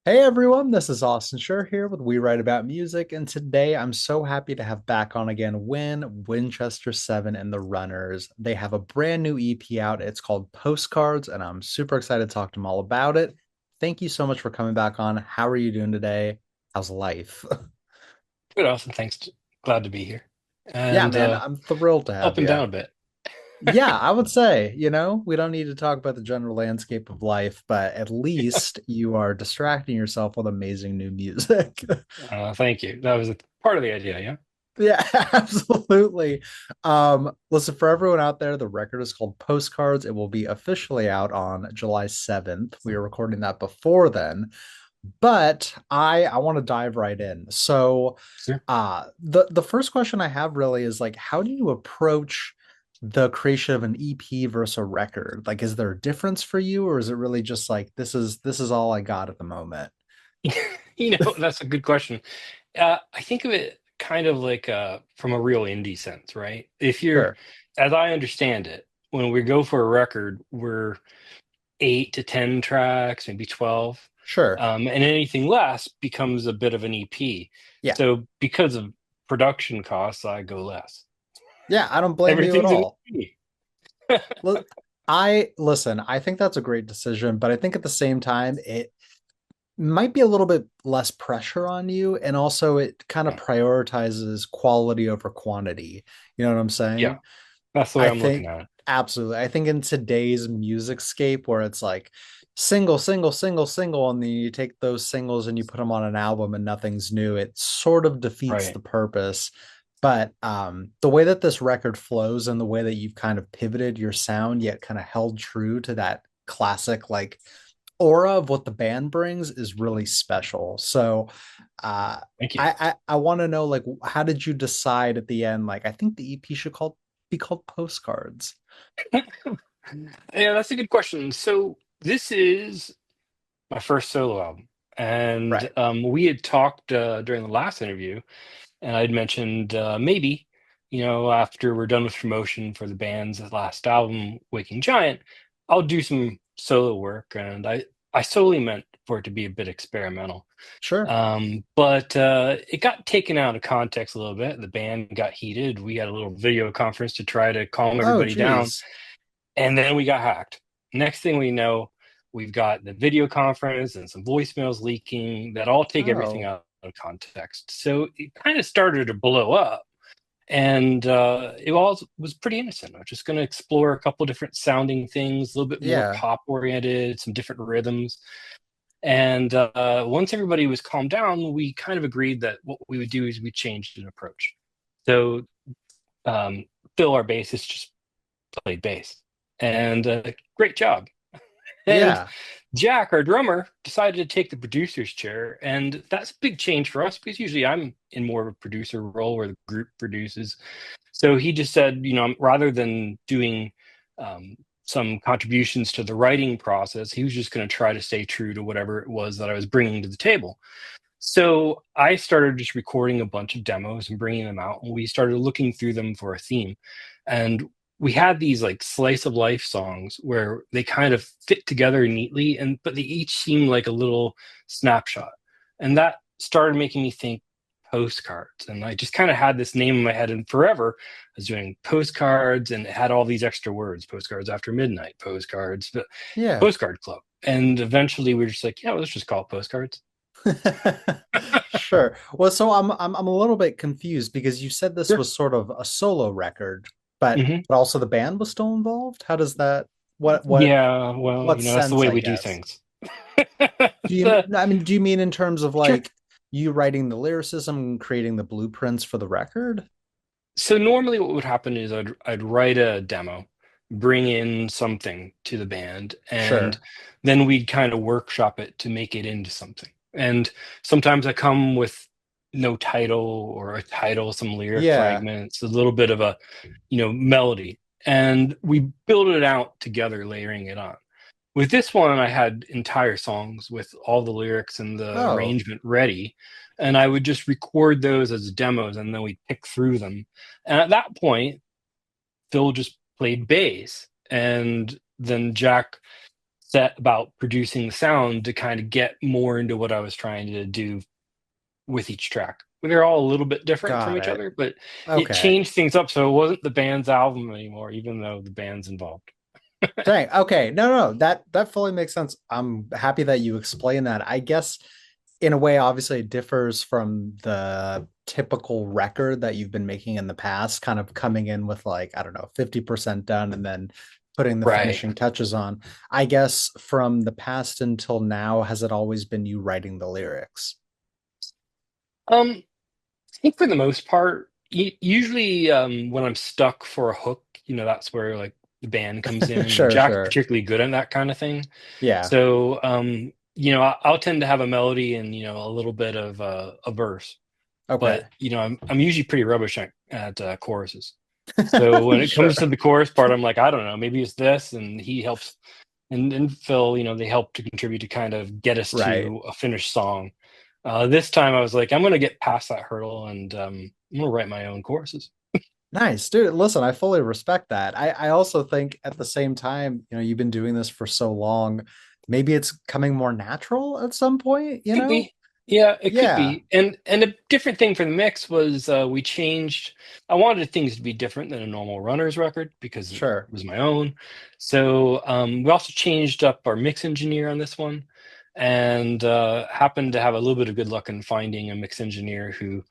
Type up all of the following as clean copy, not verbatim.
Hey everyone, this is Austin Sher here with We Write About Music, and today I'm so happy to have back on again Winchester 7 and the Runners. They have a brand new EP out. It's called Postcards, and I'm super excited to talk to them all about it. Thank you so much for coming back on. How are you doing today? How's life? Good, awesome. Thanks. Glad to be here. Yeah, And man, I'm thrilled to up have and you. down a bit. Yeah, I would say, we don't need to talk about the general landscape of life, but at least you are distracting yourself with amazing new music. Thank you. That was a part of the idea, yeah? Yeah, absolutely. Listen, for everyone out there, the record is called Postcards. It will be officially out on July 7th. We are recording that before then, but I want to dive right in. So, Sure. the first question I have really is like, how do you approach the creation of an EP versus a record? Like, is there a difference for you, or is it really just like this is all I got at the moment? That's a good question. I think of it kind of like from a real indie sense, right? Sure, As I understand it, when we go for a record, we're 8 to 10 tracks, maybe 12. sure. And anything less becomes a bit of an EP. Yeah. So because of production costs, I go less. Yeah, I don't blame you at Everything's an all. EP. Look, I listen, I think that's a great decision, but I think at the same time it might be a little bit less pressure on you, and also it kind of prioritizes quality over quantity. You know what I'm Yeah, saying? that's the way I I'm looking think at it. absolutely. I think in today's music scape where it's like single, single, single, single, and then you take those singles and you put them on an album and nothing's new, it sort of defeats the Right. purpose. But the way that this record flows and the way that you've kind of pivoted your sound, yet kind of held true to that classic like aura of what the band brings is really special. So uh Thank you. I want to know like how did you decide at the end like I think the EP should be called Postcards. Yeah, that's a good question. So this is my first solo album, and Right. we had talked during the last interview, and I'd mentioned maybe, after we're done with promotion for the band's last album, Waking Giant, I'll do some solo work, and I solely meant for it to be a bit experimental. Sure. But it got taken out of context a little bit. The band got heated. We had a little video conference to try to calm Oh, everybody down. geez. And then we got hacked. Next thing we know, we've got the video conference and some voicemails leaking that all take everything Oh, out of context. So it kind of started to blow up. And it all was pretty innocent. I was just going to explore a couple different sounding things, a little bit more yeah. pop oriented, some different rhythms. And once everybody was calmed down, we kind of agreed that what we would do is we changed an approach. So um, Phil, our bassist, just played bass, and great job. And Yeah. Jack, our drummer, decided to take the producer's chair, and that's a big change for us because usually I'm in more of a producer role where the group produces. So he just said, rather than doing um, some contributions to the writing process, he was just going to try to stay true to whatever it was that I was bringing to the table. So I started just recording a bunch of demos and bringing them out, and we started looking through them for a theme. And we had these like slice of life songs where they kind of fit together neatly, and but they each seemed like a little snapshot. And that started making me think postcards. And I just kind of had this name in my head, and forever I was doing postcards, and it had all these extra words: postcards after midnight, postcards, but Yeah. postcard club. And eventually we were just like, yeah, well, let's just call it postcards. Sure. Well, so I'm a little bit confused because you said this Sure. was sort of a solo record, but Hmm. also the band was still involved. How does that Yeah, well, what that's the sense, way I we do guess? things. Do It's, you I mean do you mean in terms of sure. like you writing the lyricism and creating the blueprints for the record? So normally what would happen is I'd write a demo, bring in something to the band, and Sure. then we'd kind of workshop it to make it into something. And sometimes I come with no title or a title, some lyric Yeah. fragments, a little bit of a, melody, and we build it out together, layering it on. With this one, I had entire songs with all the lyrics and the Oh, arrangement ready, and I would just record those as demos, and then we'd pick through them. And at that point, Phil just played bass, and then Jack set about producing the sound to kind of get more into what I was trying to do with each track. They're all a little bit different from Got each it. other, but it Okay. changed things up so it wasn't the band's album anymore, even though the band's involved. Dang. Okay. No, no, that fully makes sense. I'm happy that you explained that. I guess in a way, obviously, it differs from the typical record that you've been making in the past, kind of coming in with like, I don't know, 50% done and then putting the Right. finishing touches on. I guess from the past until now, has it always been you writing the lyrics? I think for the most part, usually when I'm stuck for a hook, that's where like the band comes in, and Sure, Jack's sure. particularly good at that kind of thing. Yeah. So, I'll tend to have a melody and a little bit of a verse, Okay. but I'm usually pretty rubbish at choruses. So when it comes to Sure. the chorus part, I'm like, I don't know, maybe it's this, and he helps, and Phil, they help to contribute to kind of get us Right. to a finished song. This time I was like, I'm going to get past that hurdle, and I'm going to write my own choruses. Nice, dude. Listen, I fully respect that. I also think at the same time, you've been doing this for so long, maybe it's coming more natural at some point, you Could know? be. Yeah, it could Yeah, be. And a different thing for the mix was we changed. I wanted things to be different than a normal runner's record because it sure. was my own. So we also changed up our mix engineer on this one, and happened to have a little bit of good luck in finding a mix engineer who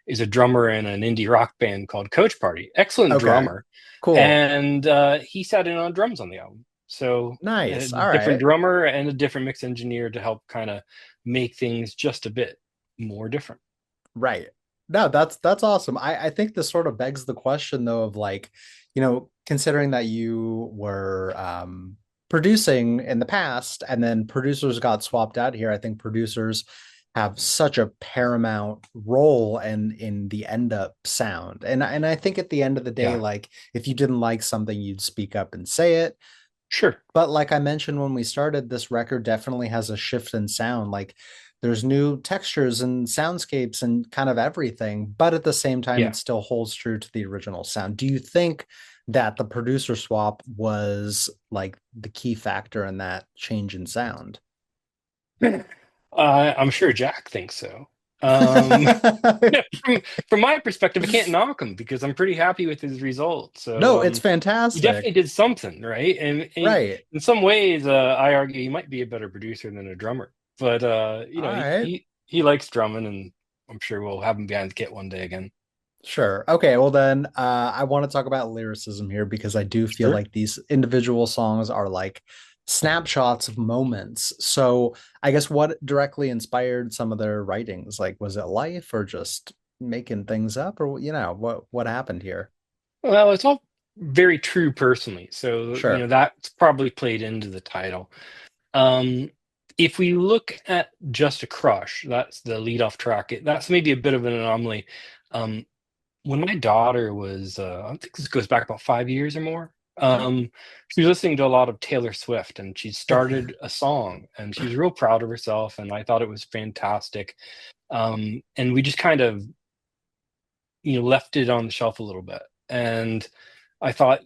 is a drummer in an indie rock band called Coach Party. Excellent Okay. drummer, Cool. and he sat in on drums on the album. So a Nice. All different right. drummer and a different mix engineer to help kind of make things just a bit more different. Right. No, that's awesome. I think this sort of begs the question though of like, considering that you were producing in the past and then producers got swapped out here, I think producers have such a paramount role in the end up sound. And I think at the end of the day, Yeah, like if you didn't like something, you'd speak up and say it. sure. But like I mentioned when we started, this record definitely has a shift in sound. Like there's new textures and soundscapes and kind of everything, but at the same time, Yeah. it still holds true to the original sound. Do you think that the producer swap was like the key factor in that change in sound? I'm sure Jack thinks so. From my perspective, I can't knock him because I'm pretty happy with his results. So No, it's he definitely fantastic. did something, right? And Right. in some ways, I argue he might be a better producer than a drummer. But All he, right. he he likes drumming, and I'm sure we'll have him behind the kit one day again. Sure. Okay. Well, then I want to talk about lyricism here because I do feel Sure. like these individual songs are like snapshots of moments. So I guess what directly inspired some of their writings? Like, was it life or just making things up, or what happened here? Well, it's all very true personally. So, Sure. that's probably played into the title. Um, if we look at Just a Crush, that's the lead off track. That's maybe a bit of an anomaly. Um, when my daughter was, I think this goes back about 5 years or more. She was listening to a lot of Taylor Swift, and she started a song, and she was real proud of herself, and I thought it was fantastic. And we just kind of, left it on the shelf a little bit. And I thought,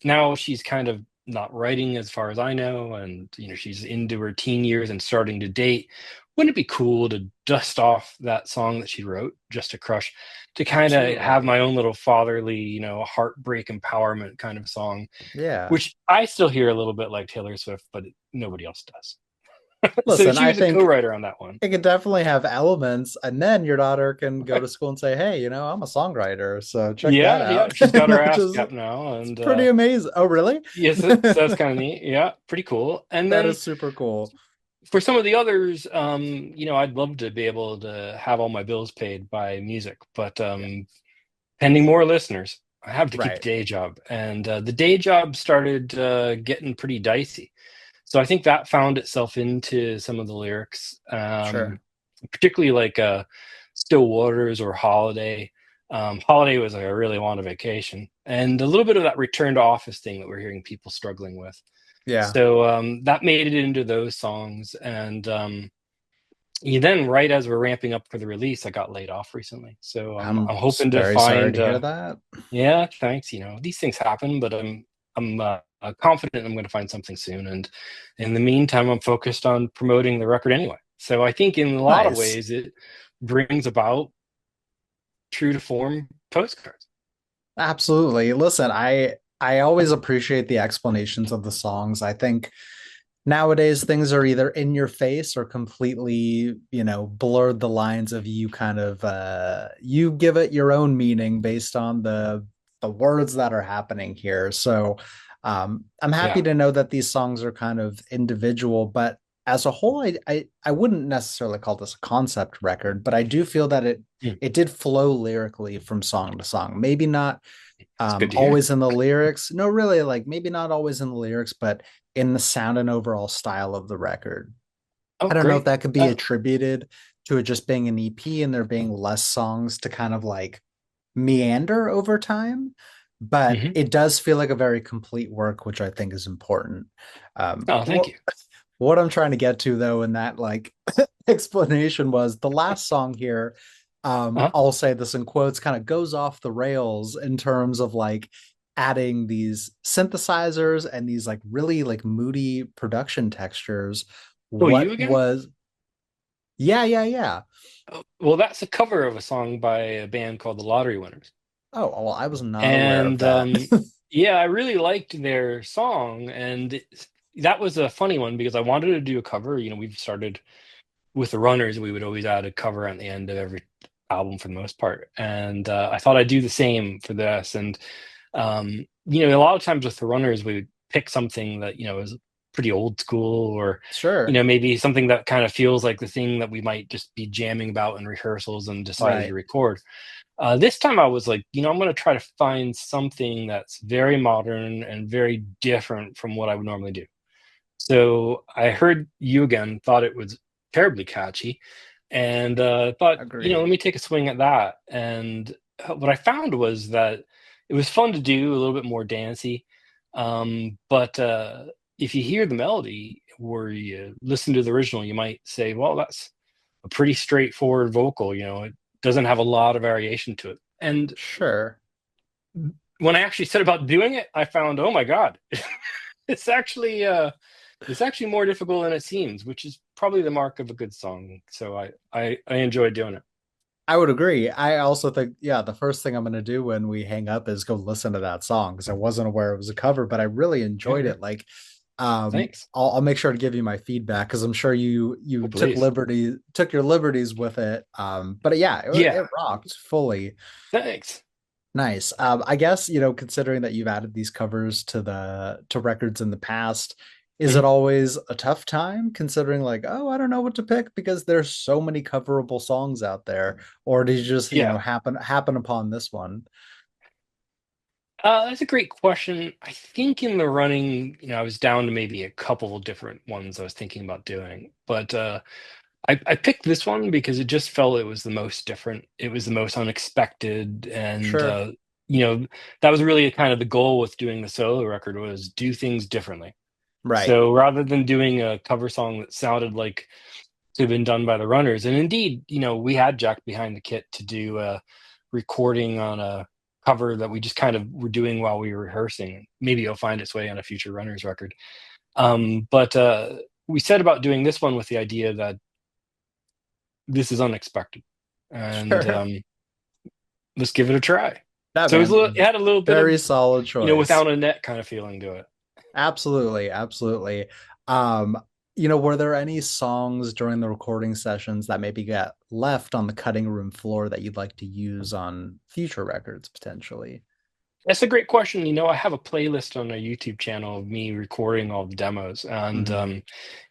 now she's kind of not writing as far as I know, and she's into her teen years and starting to date. Wouldn't it be cool to dust off that song that she wrote, Just a Crush, to kind of have Absolutely. my own little fatherly, heartbreak empowerment kind of song, Yeah. which I still hear a little bit like Taylor Swift, but nobody else does. So Listen, she I was a think co-writer on that one. it can definitely have elements, and then your daughter can go to school and say, "Hey, I'm a songwriter, so check that Yeah, yeah, out," she's got her which ass is capped now, it's and pretty amazing. Oh, really? yes, so that's kind of neat. Yeah, pretty cool. And That then is super cool. for some of the others, I'd love to be able to have all my bills paid by music, but Yeah. pending more listeners, I have to keep the Right. day job, and the day job started getting pretty dicey. So I think that found itself into some of the lyrics, Sure. particularly like "Still Waters" or "Holiday." "Holiday" was like I really want a vacation, and a little bit of that return to office thing that we're hearing people struggling with. Yeah. So that made it into those songs, and then right as we're ramping up for the release, I got laid off recently. So I'm hoping to Very sorry find. to hear that. Yeah, thanks. These things happen, but I'm confident I'm going to find something soon. And in the meantime, I'm focused on promoting the record anyway. So I think in a lot of Nice. ways, it brings about true to form postcards. Absolutely. Listen, I always appreciate the explanations of the songs. I think nowadays things are either in your face or completely, blurred the lines of you kind of you give it your own meaning based on the words that are happening here. So I'm happy Yeah. to know that these songs are kind of individual, but as a whole, I wouldn't necessarily call this a concept record, but I do feel that Mm, it did flow lyrically from song to song. Maybe not it's good to hear. always in the lyrics. No, really, like maybe not always in the lyrics, but in the sound and overall style of the record. Oh, I don't know if great. that could be attributed to it just being an EP and there being less songs to kind of like meander over time, but Mhm. it does feel like a very complete work, which I think is important. Oh, thank What you. what I'm trying to get to though in that like explanation was the last song here. Uh-huh. I'll say this in quotes, kind of goes off the rails in terms of like adding these synthesizers and these like really like moody production textures. Oh, you What again? was Yeah, yeah, yeah. Oh, well, that's a cover of a song by a band called the Lottery Winners. Oh, well, I was not aware of And that. yeah, I really liked their song. And that was a funny one because I wanted to do a cover. We've started with the Runners, we would always add a cover at the end of every album for the most part. And I thought I'd do the same for this. And a lot of times with the Runners, we would pick something that is pretty old school, or Sure. maybe something that kind of feels like the thing that we might just be jamming about in rehearsals and decided to Right. record. This time I was like, I'm going to try to find something that's very modern and very different from what I would normally do. So I heard You Again, thought it was terribly catchy, and thought, let Agreed. me take a swing at that. And what I found was that it was fun to do, a little bit more dancey. But if you hear the melody or you listen to the original, you might say, well, that's a pretty straightforward vocal. It doesn't have a lot of variation to it. And Sure. when I actually set about doing it, I found, oh my God, it's actually more difficult than it seems, which is probably the mark of a good song. So I enjoy doing it. I would agree. I also think, yeah, the first thing I'm going to do when we hang up is go listen to that song because I wasn't aware it was a cover, but I really Yeah, enjoyed yeah. it. Like, Thanks. I'll make sure to give you my feedback because I'm sure you Oh, please. took your liberties with it. But yeah, it Yeah, rocked fully. thanks. Nice. I guess, considering that you've added these covers to records in the past, is it Mhm. always a tough time considering like, oh, I don't know what to pick because there's so many coverable songs out there, or did you just, Yeah. happen upon this one? That's a great question. I think in the running, I was down to maybe a couple of different ones I was thinking about doing, but I picked this one because it just felt it was the most different. It was the most unexpected, and Sure. you know, that was really kind of the goal with doing the solo record, was do things differently. Right. So rather than doing a cover song that sounded like to have been done by the Runners, and indeed, we had Jack behind the kit to do a recording on a cover that we just kind of were doing while we were rehearsing. Maybe it'll find its way on a future Runners record. But we set about doing this one with the idea that this is unexpected, and Sure. let's give it a try. That So it man, had a little bit very of solid choice. without a net kind of feeling to it. Absolutely, absolutely. Um, were there any songs during the recording sessions that maybe got left on the cutting room floor that you'd like to use on future records potentially? That's a great question. I have a playlist on a YouTube channel of me recording all the demos, and Mhm.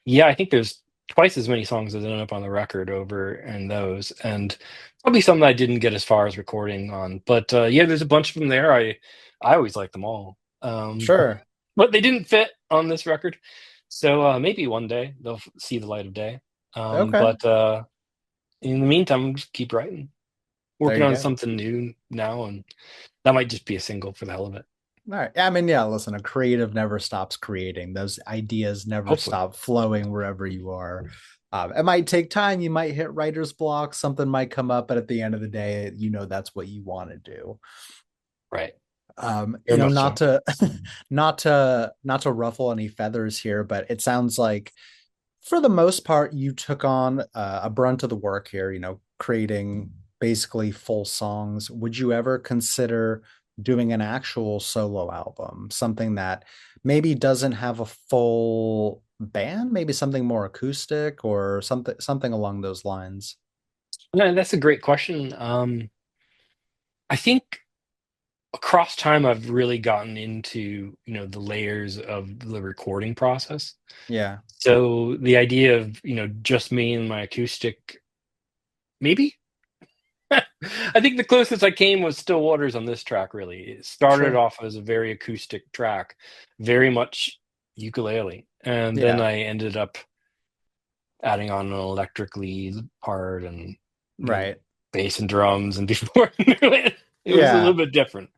yeah, I think there's twice as many songs that ended up on the record over in those, and probably some that I didn't get as far as recording on. But yeah, there's a bunch of them there. I always like them all, Sure. but they didn't fit on this record. So maybe one day they'll see the light of day. Okay. But in the meantime, just keep writing, There working you on go. something new now, and that might just be a single for the hell of it. All right. I mean, yeah, listen, a creative never stops creating. Those ideas never Hopefully, stop flowing wherever you are. It might take time. You might hit writer's block. Something might come up, but at the end of the day, that's what you want to do. right? Very much Not so. to not to ruffle any feathers here, but it sounds like for the most part you took on a brunt of the work here, creating basically full songs. Would you ever consider doing an actual solo album, something that maybe doesn't have a full band, maybe something more acoustic or something along those lines? No, that's a great question. I think across time I've really gotten into, the layers of the recording process. Yeah, So the idea of, just me and my acoustic, maybe. I think the closest I came was Still Waters on this track, really. It started sure. off as a very acoustic track, very much ukulele. And then Yeah, I ended up adding on an electric lead part and, right. bass and drums. And before I knew it, it was a little Yeah, bit different.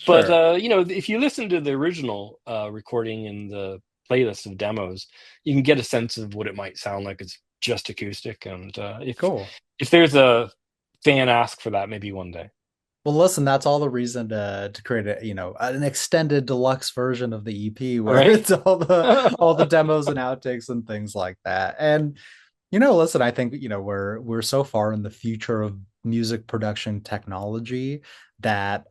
But, sure. if you listen to the original recording in the playlist of demos, you can get a sense of what it might sound like. It's just acoustic. And Cool. if there's a fan ask for that, maybe one day. Well, listen, that's all the reason to create an extended deluxe version of the EP All where right. it's all the demos and outtakes and things like that. And listen, I think we're so far in the future of music production technology that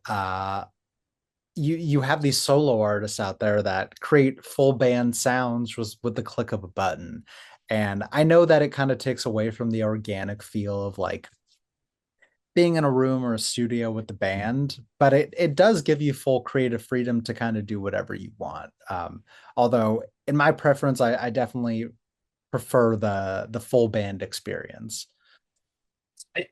you have these solo artists out there that create full band sounds just with the click of a button. And I know that it kind of takes away from the organic feel of like being in a room or a studio with the band, but it does give you full creative freedom to kind of do whatever you want. Although in my preference, I definitely prefer the full band experience.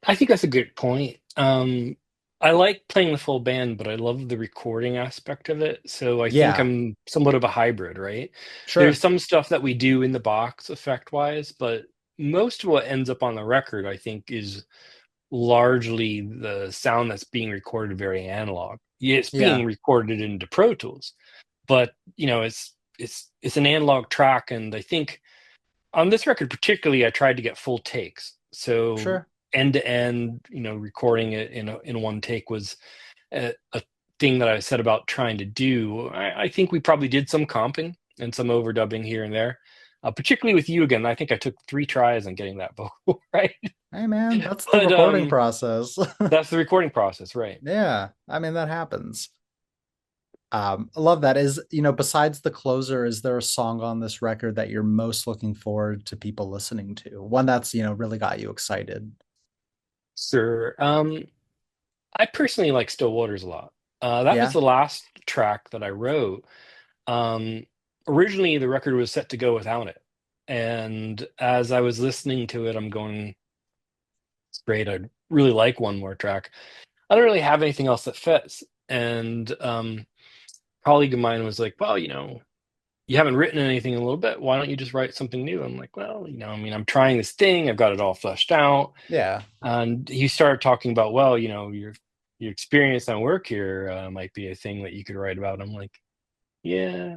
I think that's a good point. I like playing the full band, but I love the recording aspect of it. So I think Yeah, I'm somewhat of a hybrid, right? There's sure. some stuff that we do in the box effect wise, but most of what ends up on the record, I think, is largely the sound that's being recorded very analog. Yeah, it's being Yeah, recorded into Pro Tools, but it's an analog track, and I think on this record particularly, I tried to get full takes. So sure. end to end, recording it in one take was a thing that I set about trying to do. I think we probably did some comping and some overdubbing here and there. Particularly with you again, I think I took 3 tries on getting that vocal right. Hey man, that's the But recording process. that's the recording process, right? Yeah, I mean that happens. I love that. Is, besides the closer, is there a song on this record that you're most looking forward to people listening to? One that's, really got you excited. Sure. I personally like Still Waters a lot. That was Yeah. the last track that I wrote. Um, Originally, the record was set to go without it. And as I was listening to it, I'm going, it's great. I'd really like one more track. I don't really have anything else that fits. And a colleague of mine was like, well, you haven't written anything in a little bit. Why don't you just write something new? I'm like, well, I mean, I'm trying this thing. I've got it all fleshed out. Yeah. And he started talking about, well, your experience on work here might be a thing that you could write about. I'm like, yeah,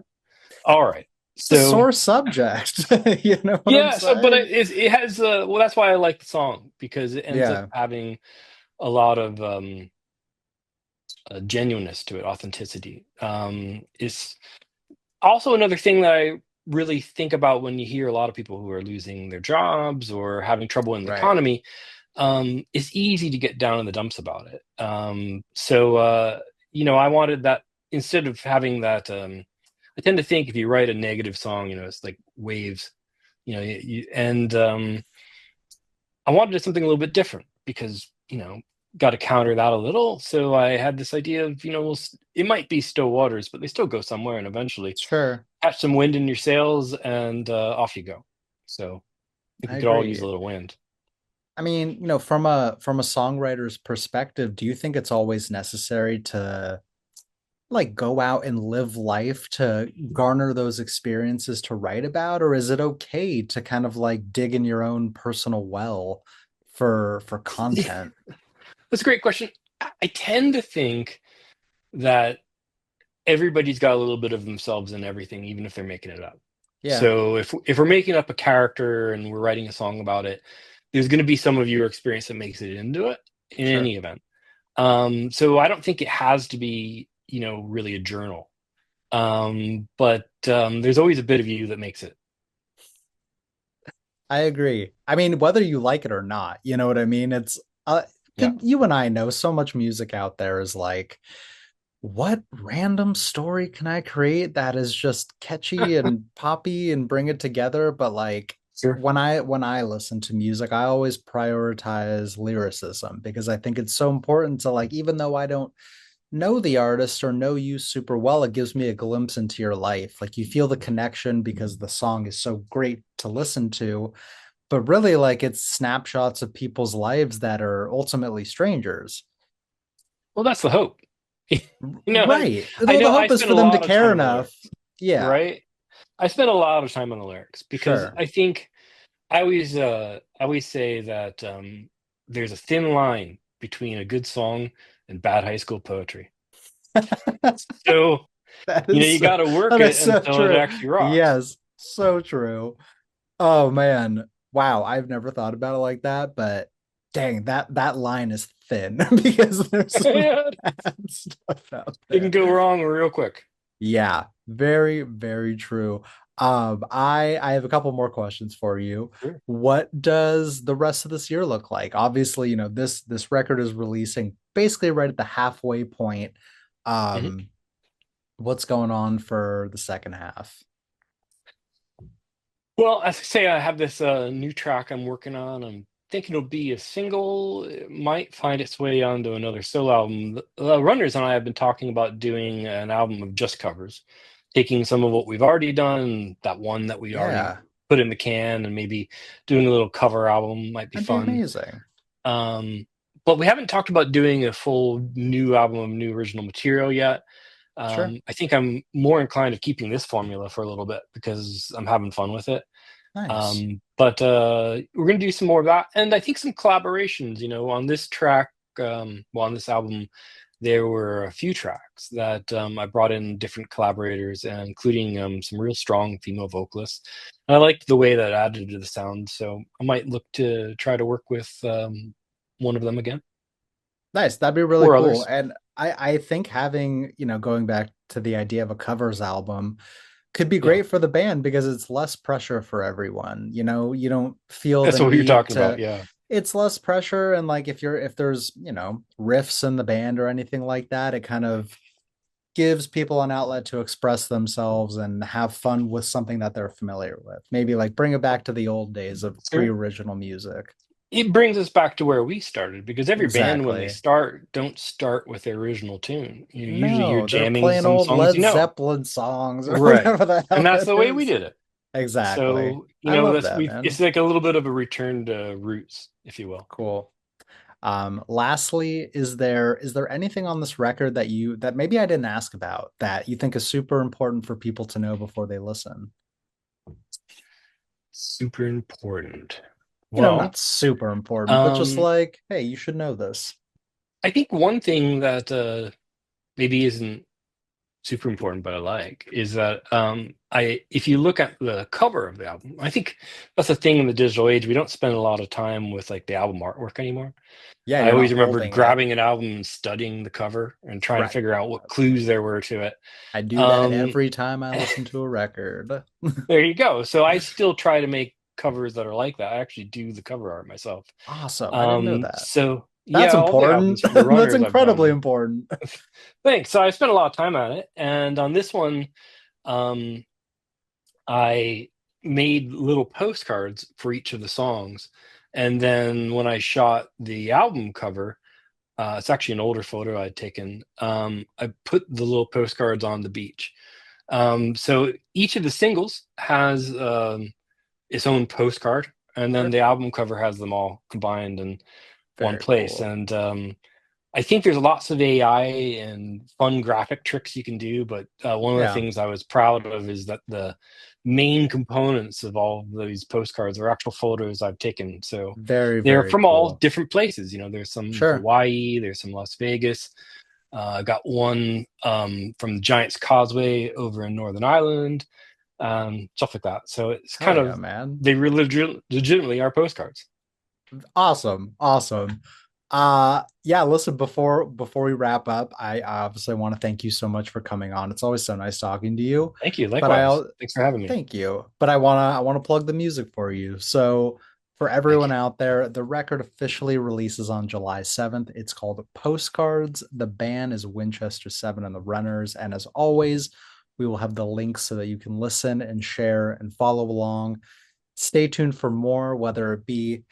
all right. It's a So sore subject. You know what I'm yeah, but saying? it has well, that's why I like the song because it ends up Yeah, having a lot of genuineness to it, authenticity. Is also another thing that I really think about when you hear a lot of people who are losing their jobs or having trouble in the right. economy. It's easy to get down in the dumps about it. So I wanted that instead of having that. I tend to think if you write a negative song, it's like waves, and I wanted something a little bit different because got to counter that a little. So I had this idea of it might be still waters, but they still go somewhere, and eventually Sure. catch some wind in your sails, and off you go. So I think I we could all use agree. a little wind. I mean, from a songwriter's perspective, do you think it's always necessary to like go out and live life to garner those experiences to write about, or is it okay to kind of like dig in your own personal well for content? That's a great question. I tend to think that everybody's got a little bit of themselves in everything, even if they're making it up. Yeah, So if we're making up a character and we're writing a song about it, there's going to be some of your experience that makes it into it in sure. any event. So I don't think it has to be. really a journal. But there's always a bit of you that makes it. I agree. I mean, whether you like it or not, you know what I mean? It's Yeah, you and I know so much music out there is like, what random story can I create that is just catchy and poppy and bring it together? But like sure. when I listen to music, I always prioritize lyricism because I think it's so important to like, even though I don't know the artist or know you super well, it gives me a glimpse into your life. Like you feel the connection because the song is so great to listen to, but really like it's snapshots of people's lives that are ultimately strangers. Well, that's the hope. I, Right. I Though the know I hope is spend for a them to lot of care time on the enough. lyrics, Yeah, right? I spend a lot of time on the lyrics because sure. I think I always say that there's a thin line between a good song and bad high school poetry. So, That is you so, got to work that is it so until it true. actually rocks. Yes, so true. Oh man. Wow, I've never thought about it like that, but dang, that line is thin because there's some It bad stuff out can there. go wrong real quick. Yeah, very, very true. I have a couple more questions for you. Sure. What does the rest of this year look like? Obviously, this record is releasing basically right at the halfway point. Mhm. Um, what's going on for the second half? Well, as I say, I have this new track I'm working on. I'm thinking it'll be a single. It might find its way onto another solo album. The Runners and I have been talking about doing an album of just covers, taking some of what we've already done, that one that we already Yeah, put in the can, and maybe doing a little cover album might be that'd be fun. amazing. Um, but we haven't talked about doing a full new album of new original material yet. Sure. I think I'm more inclined to keeping this formula for a little bit because I'm having fun with it. Nice. But we're gonna do some more of that, and I think some collaborations. On this track, on this album, there were a few tracks that I brought in different collaborators, including some real strong female vocalists. And I liked the way that added to the sound, so I might look to try to work with one of them again Nice. That'd be really or cool. others. And I think having, going back to the idea of a covers album could be Yeah, great for the band because it's less pressure for everyone. You don't feel the that's what we were need talking about. to, Yeah, it's less pressure. And like if there's, riffs in the band or anything like that, it kind of gives people an outlet to express themselves and have fun with something that they're familiar with. Maybe like bring it back to the old days of sure. pre-original music. It brings us back to where we started because every band when they Exactly. start don't start with their original tune. Usually you're No, they're jamming playing some old songs Led . Zeppelin songs or Right. whatever the And hell that's it the way we is. did it. Exactly. So, I love that's that, we it's man. like a little bit of a return to roots, if you will. Cool. Lastly, is there anything on this record that maybe I didn't ask about that you think is super important for people to know before they listen? Super important. Well, Not super important, but just um, like, hey, you should know this. I think one thing that maybe isn't super important, but I like is that I if you look at the cover of the album, I think that's the thing in the digital age. We don't spend a lot of time with like the album artwork anymore. Yeah, I you're always not remember holding it. grabbing an album and studying the cover and trying to Right. figure out what clues there were to it. I do that Um, every time I listen to a record. there you go. So I still try to make covers that are like that. I actually do the cover art myself. Awesome. I didn't know that. So That's yeah, all the albums important. for the That's runners I've incredibly done. important. Thanks. So I spent a lot of time on it, and on this one, um, I made little postcards for each of the songs. And then when I shot the album cover, it's actually an older photo I'd taken. I put the little postcards on the beach. So each of the singles has its own postcard, and then Sure. the album cover has them all combined in one Very place. cool. And I think there's lots of AI and fun graphic tricks you can do, but one of the Yeah. things I was proud of is that the main components of all of these postcards are actual photos I've taken. So Very, they're very from all cool. different places. There's some Sure. Hawaii, there's some Las Vegas. I got one from the Giant's Causeway over in Northern Ireland, stuff like that. So it's Hell kind yeah, of man. they really legitimately are postcards. Awesome. Awesome. Yeah, listen, before we wrap up, I obviously want to thank you so much for coming on. It's always so nice talking to you. Thank you. But Likewise. Thanks for having me. thank you. But I wanna plug the music for you. So for Thank everyone you. out there, the record officially releases on July 7th. It's called Postcards. The band is Winchester 7 and the Runners. And as always, we will have the links so that you can listen and share and follow along. Stay tuned for more, whether it be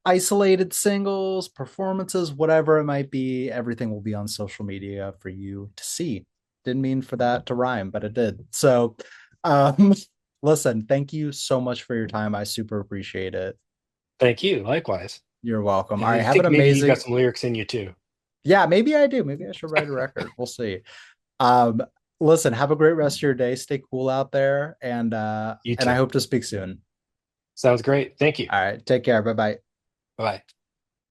isolated singles, performances, whatever it might be. Everything will be on social media for you to see. Didn't mean for that to rhyme, but it did. So, um, listen, thank you so much for your time. I super appreciate it. Thank you. Likewise. You're welcome. All And right, I have an think maybe you got amazing. some lyrics in you too. Yeah, maybe I do. Maybe I should write a record. We'll see. Um, listen, have a great rest of your day. Stay cool out there, You and I too. hope to speak soon. Sounds great. Thank you. All right, take care. Bye bye. Bye.